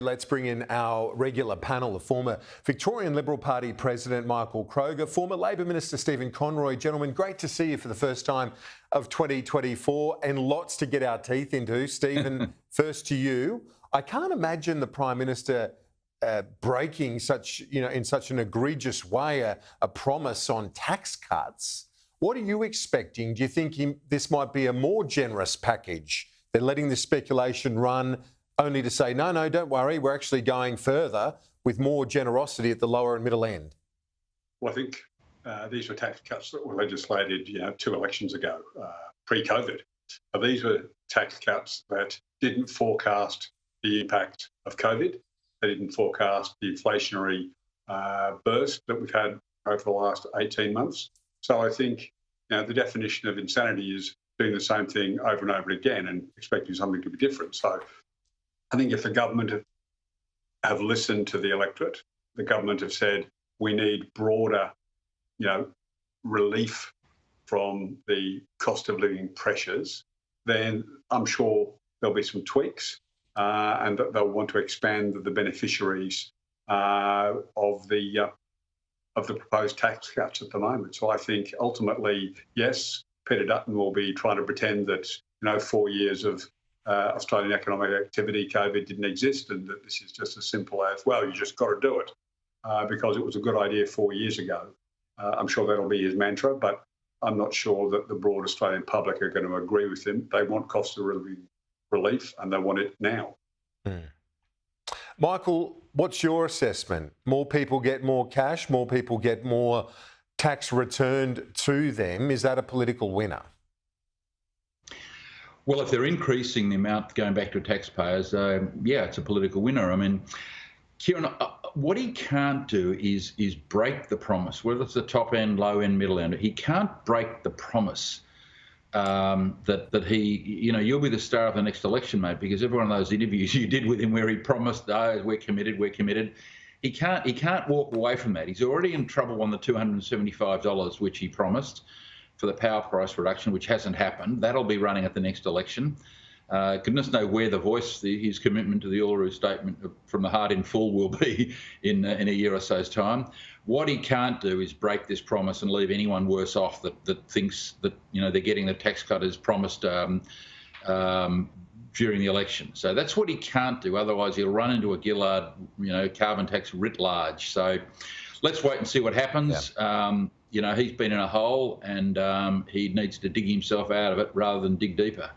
Let's bring in our regular panel, the former Victorian Liberal Party President Michael Kroger, former Labor Minister Stephen Conroy. Gentlemen, great to see you for the first time of 2024 and lots to get our teeth into. Stephen, first to you. I can't imagine the Prime Minister breaking in such an egregious way a promise on tax cuts. What are you expecting? Do you think this might be a more generous package? They're letting the speculation run only to say, no, don't worry, we're actually going further with more generosity at the lower and middle end. Well, I think these were tax cuts that were legislated, 2 elections ago, pre-COVID. But these were tax cuts that didn't forecast the impact of COVID. They didn't forecast the inflationary burst that we've had over the last 18 months. So I think the definition of insanity is doing the same thing over and over again and expecting something to be different. So I think if the government have listened to the electorate, the government have said we need broader, relief from the cost of living pressures, then I'm sure there'll be some tweaks and that they'll want to expand the beneficiaries of the proposed tax cuts at the moment. So I think ultimately, yes, Peter Dutton will be trying to pretend that 4 years of Australian economic activity, COVID didn't exist, and that this is just as simple as, well, you just got to do it because it was a good idea 4 years ago. I'm sure that'll be his mantra, but I'm not sure that the broad Australian public are going to agree with him. They want cost of living relief, and they want it now. Michael, what's your assessment? More people get more cash, more people get more tax returned to them. Is that a political winner? Well, if they're increasing the amount going back to taxpayers, yeah, it's a political winner. I mean, Kieran, what he can't do is break the promise, whether it's the top end, low end, middle end. He can't break the promise that he, you'll be the star of the next election, mate, because every one of those interviews you did with him where he promised, oh, we're committed. He can't walk away from that. He's already in trouble on the $275, which he promised for the power price reduction, which hasn't happened. That'll be running at the next election. Goodness knows where the voice, his commitment to the Uluru Statement from the heart in full will be in a year or so's time. What he can't do is break this promise and leave anyone worse off that thinks that they're getting the tax cut as promised during the election. So that's what he can't do. Otherwise, he'll run into a Gillard, carbon tax writ large. So let's wait and see what happens. Yeah. He's been in a hole and he needs to dig himself out of it rather than dig deeper.